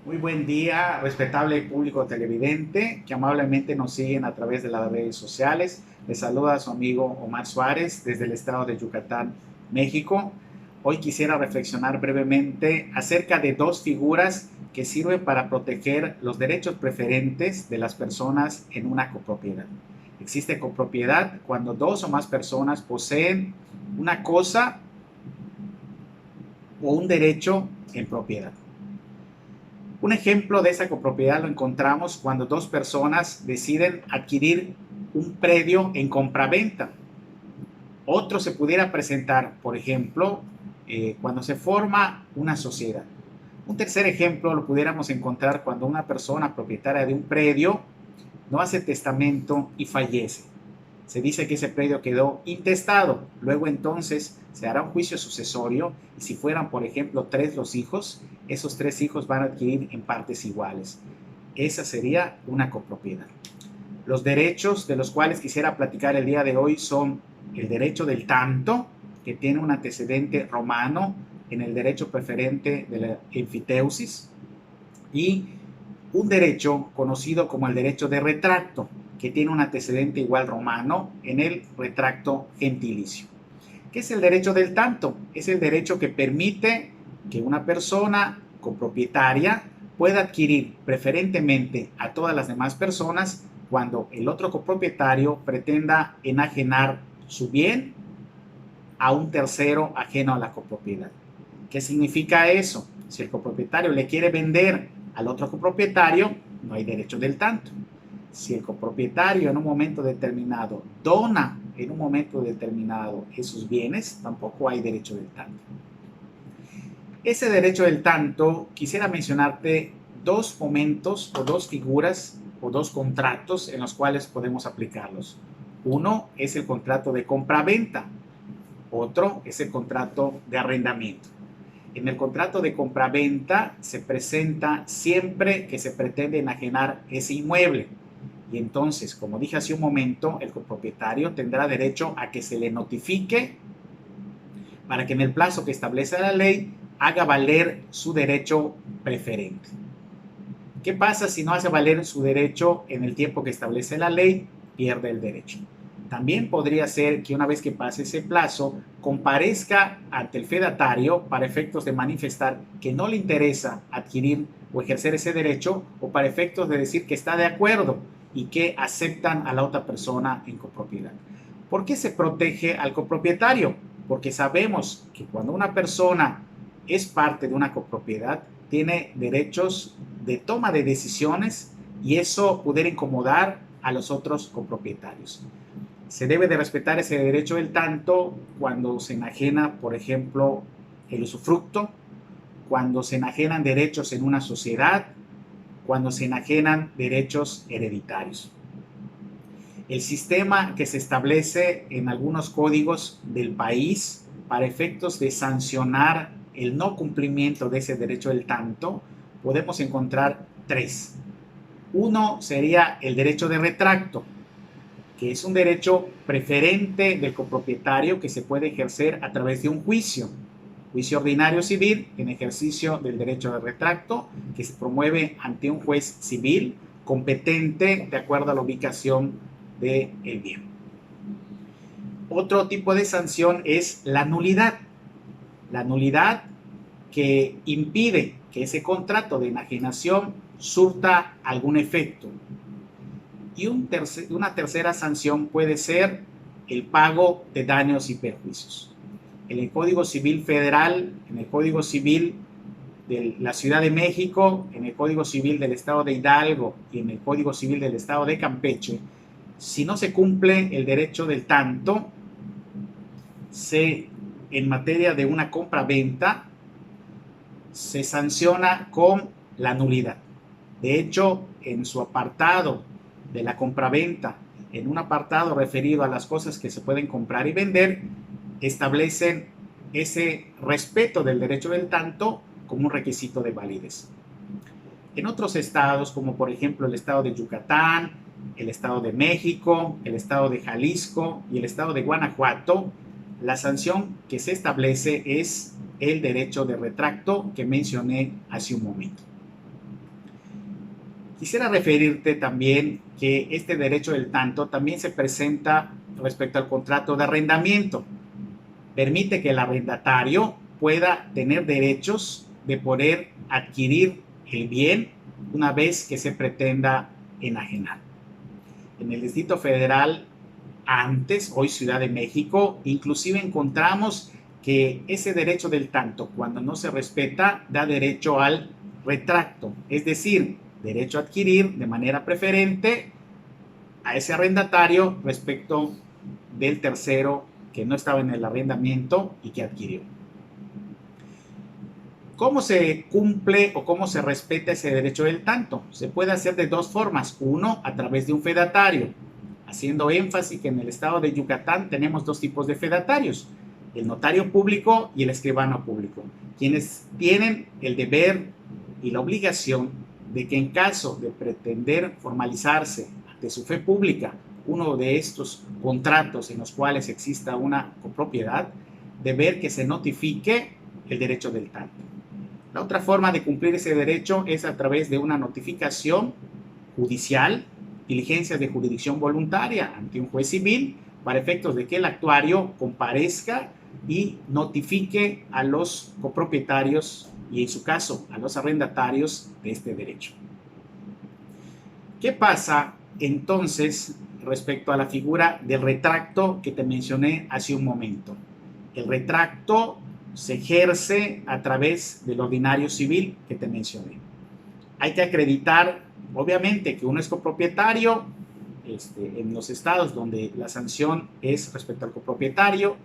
Muy buen día, respetable público televidente que amablemente nos siguen a través de las redes sociales. Les saluda a su amigo Omar Suárez desde el estado de Yucatán, México. Hoy quisiera reflexionar brevemente acerca de dos figuras que sirven para proteger los derechos preferentes de las personas en una copropiedad. Existe copropiedad cuando dos o más personas poseen una cosa o un derecho en propiedad. Un ejemplo de esa copropiedad lo encontramos cuando dos personas deciden adquirir un predio en compraventa. Otro se pudiera presentar, por ejemplo, cuando se forma una sociedad. Un tercer ejemplo lo pudiéramos encontrar cuando una persona propietaria de un predio no hace testamento y fallece. Se dice que ese predio quedó intestado. Luego entonces se hará un juicio sucesorio y si fueran, por ejemplo, tres los hijos, esos tres hijos van a adquirir en partes iguales. Esa sería una copropiedad. Los derechos de los cuales quisiera platicar el día de hoy son el derecho del tanto, que tiene un antecedente romano en el derecho preferente de la enfiteusis, y un derecho conocido como el derecho de retracto, que tiene un antecedente igual romano en el retracto gentilicio. ¿Qué es el derecho del tanto? Es el derecho que permite que una persona copropietaria pueda adquirir preferentemente a todas las demás personas cuando el otro copropietario pretenda enajenar su bien a un tercero ajeno a la copropiedad. ¿Qué significa eso? Si el copropietario le quiere vender al otro copropietario, no hay derecho del tanto. Si el copropietario en un momento determinado dona en un momento determinado esos bienes, tampoco hay derecho del tanto. Ese derecho del tanto, quisiera mencionarte dos momentos o dos figuras o dos contratos en los cuales podemos aplicarlos. Uno es el contrato de compra-venta, otro es el contrato de arrendamiento. En el contrato de compraventa se presenta siempre que se pretende enajenar ese inmueble. Y entonces, como dije hace un momento, el copropietario tendrá derecho a que se le notifique para que en el plazo que establece la ley haga valer su derecho preferente. ¿Qué pasa si no hace valer su derecho en el tiempo que establece la ley? Pierde el derecho. También podría ser que una vez que pase ese plazo, comparezca ante el fedatario para efectos de manifestar que no le interesa adquirir o ejercer ese derecho o para efectos de decir que está de acuerdo y que aceptan a la otra persona en copropiedad. ¿Por qué se protege al copropietario? Porque sabemos que cuando una persona es parte de una copropiedad, tiene derechos de toma de decisiones y eso pudiera incomodar a los otros copropietarios. Se debe de respetar ese derecho del tanto cuando se enajena, por ejemplo, el usufructo, cuando se enajenan derechos en una sociedad, cuando se enajenan derechos hereditarios. El sistema que se establece en algunos códigos del país para efectos de sancionar el no cumplimiento de ese derecho del tanto, podemos encontrar tres. Uno sería el derecho de retracto, que es un derecho preferente del copropietario que se puede ejercer a través de un juicio ordinario civil en ejercicio del derecho de retracto, que se promueve ante un juez civil competente de acuerdo a la ubicación del bien. Otro tipo de sanción es la nulidad. La nulidad que impide que ese contrato de enajenación surta algún efecto. Y una tercera sanción puede ser el pago de daños y perjuicios. En el Código Civil Federal, en el Código Civil de la Ciudad de México, en el Código Civil del Estado de Hidalgo y en el Código Civil del Estado de Campeche, si no se cumple el derecho del tanto, en materia de una compra-venta, se sanciona con la nulidad. De hecho, en su apartado de la compraventa, en un apartado referido a las cosas que se pueden comprar y vender, establecen ese respeto del derecho del tanto como un requisito de validez. En otros estados, como por ejemplo el estado de Yucatán, el estado de México, el estado de Jalisco y el estado de Guanajuato, la sanción que se establece es el derecho de retracto que mencioné hace un momento. Quisiera referirte también que este derecho del tanto también se presenta respecto al contrato de arrendamiento. Permite que el arrendatario pueda tener derechos de poder adquirir el bien una vez que se pretenda enajenar. En el Distrito Federal, antes, hoy Ciudad de México, inclusive encontramos que ese derecho del tanto, cuando no se respeta, da derecho al retracto, es decir, derecho a adquirir de manera preferente a ese arrendatario respecto del tercero que no estaba en el arrendamiento y que adquirió. ¿Cómo se cumple o cómo se respeta ese derecho del tanto? Se puede hacer de dos formas. Uno, a través de un fedatario, haciendo énfasis que en el estado de Yucatán tenemos dos tipos de fedatarios, el notario público y el escribano público, quienes tienen el deber y la obligación de que en caso de pretender formalizarse ante su fe pública uno de estos contratos en los cuales exista una copropiedad, de ver que se notifique el derecho del tanto. La otra forma de cumplir ese derecho es a través de una notificación judicial, diligencias de jurisdicción voluntaria ante un juez civil, para efectos de que el actuario comparezca y notifique a los copropietarios y, en su caso, a los arrendatarios de este derecho. ¿Qué pasa entonces respecto a la figura del retracto que te mencioné hace un momento? El retracto se ejerce a través del ordinario civil que te mencioné. Hay que acreditar, obviamente, que uno es copropietario en los estados donde la sanción es respecto al copropietario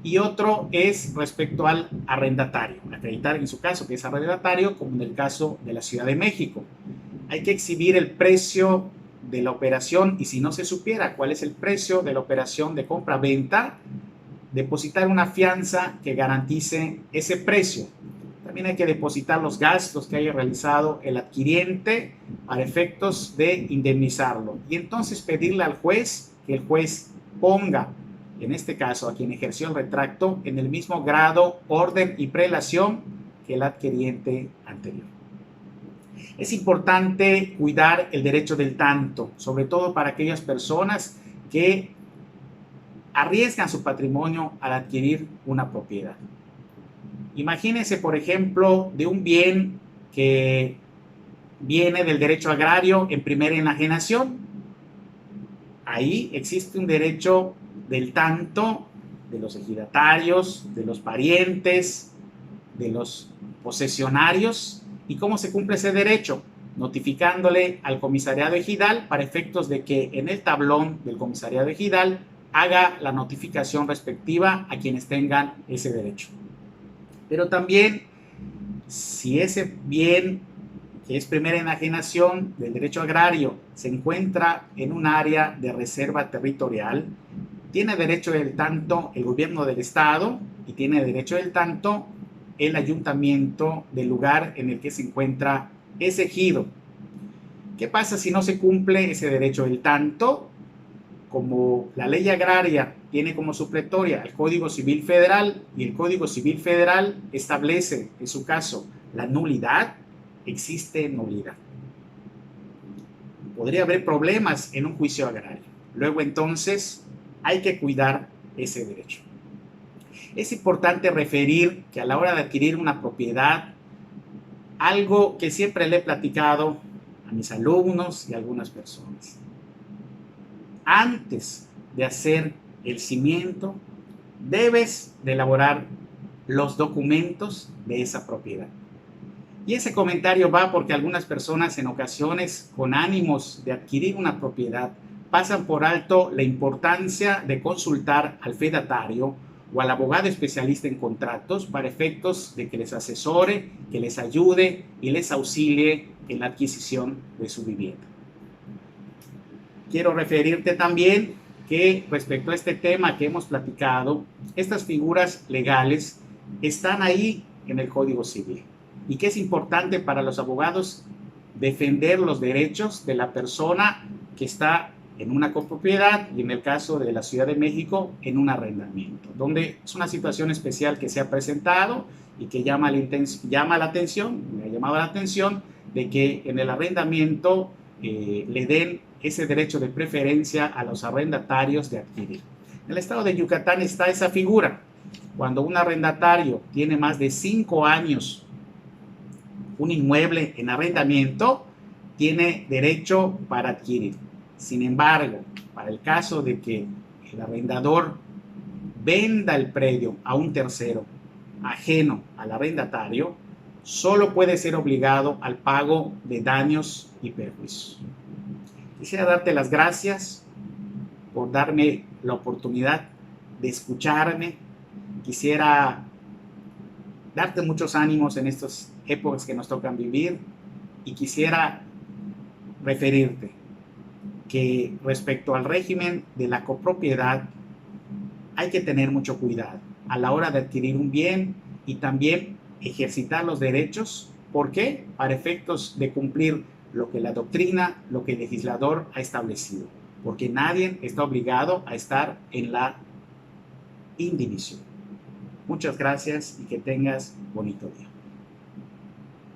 y otro es respecto al arrendatario. Acreditar en su caso que es arrendatario, como en el caso de la Ciudad de México. Hay que exhibir el precio de la operación y si no se supiera cuál es el precio de la operación de compra-venta, depositar una fianza que garantice ese precio. También hay que depositar los gastos que haya realizado el adquiriente para efectos de indemnizarlo. Y entonces pedirle al juez que el juez ponga, en este caso a quien ejerció el retracto, en el mismo grado, orden y prelación que el adquiriente anterior. Es importante cuidar el derecho del tanto, sobre todo para aquellas personas que arriesgan su patrimonio al adquirir una propiedad. Imagínense, por ejemplo, de un bien que viene del derecho agrario en primera enajenación. Ahí existe un derecho del tanto de los ejidatarios, de los parientes, de los posesionarios. ¿Y cómo se cumple ese derecho? Notificándole al comisariado ejidal para efectos de que en el tablón del comisariado ejidal haga la notificación respectiva a quienes tengan ese derecho. Pero también, si ese bien que es primera enajenación del derecho agrario se encuentra en un área de reserva territorial, tiene derecho del tanto el gobierno del estado y tiene derecho del tanto el ayuntamiento del lugar en el que se encuentra ese ejido. ¿Qué pasa si no se cumple ese derecho del tanto? Como la ley agraria tiene como supletoria el Código Civil Federal y el Código Civil Federal establece, en su caso, la nulidad, existe nulidad. Podría haber problemas en un juicio agrario. Luego, entonces, hay que cuidar ese derecho. Es importante referir que a la hora de adquirir una propiedad, algo que siempre le he platicado a mis alumnos y a algunas personas. Antes de hacer el cimiento, debes de elaborar los documentos de esa propiedad. Y ese comentario va porque algunas personas en ocasiones, con ánimos de adquirir una propiedad, pasan por alto la importancia de consultar al fedatario o al abogado especialista en contratos para efectos de que les asesore, que les ayude y les auxilie en la adquisición de su vivienda. Quiero referirte también que respecto a este tema que hemos platicado, estas figuras legales están ahí en el Código Civil y que es importante para los abogados defender los derechos de la persona que está en una copropiedad y en el caso de la Ciudad de México en un arrendamiento, donde es una situación especial que se ha presentado y que me ha llamado la atención de que en el arrendamiento le den ese derecho de preferencia a los arrendatarios de adquirir. En el estado de Yucatán está esa figura. Cuando un arrendatario tiene más de 5 años un inmueble en arrendamiento, tiene derecho para adquirir. Sin embargo, para el caso de que el arrendador venda el predio a un tercero ajeno al arrendatario, solo puede ser obligado al pago de daños y perjuicios. Quisiera darte las gracias por darme la oportunidad de escucharme. Quisiera darte muchos ánimos en estas épocas que nos tocan vivir y quisiera referirte que respecto al régimen de la copropiedad hay que tener mucho cuidado a la hora de adquirir un bien y también ejercitar los derechos. ¿Por qué? Para efectos de cumplir lo que la doctrina, lo que el legislador ha establecido. Porque nadie está obligado a estar en la indivisión. Muchas gracias y que tengas bonito día.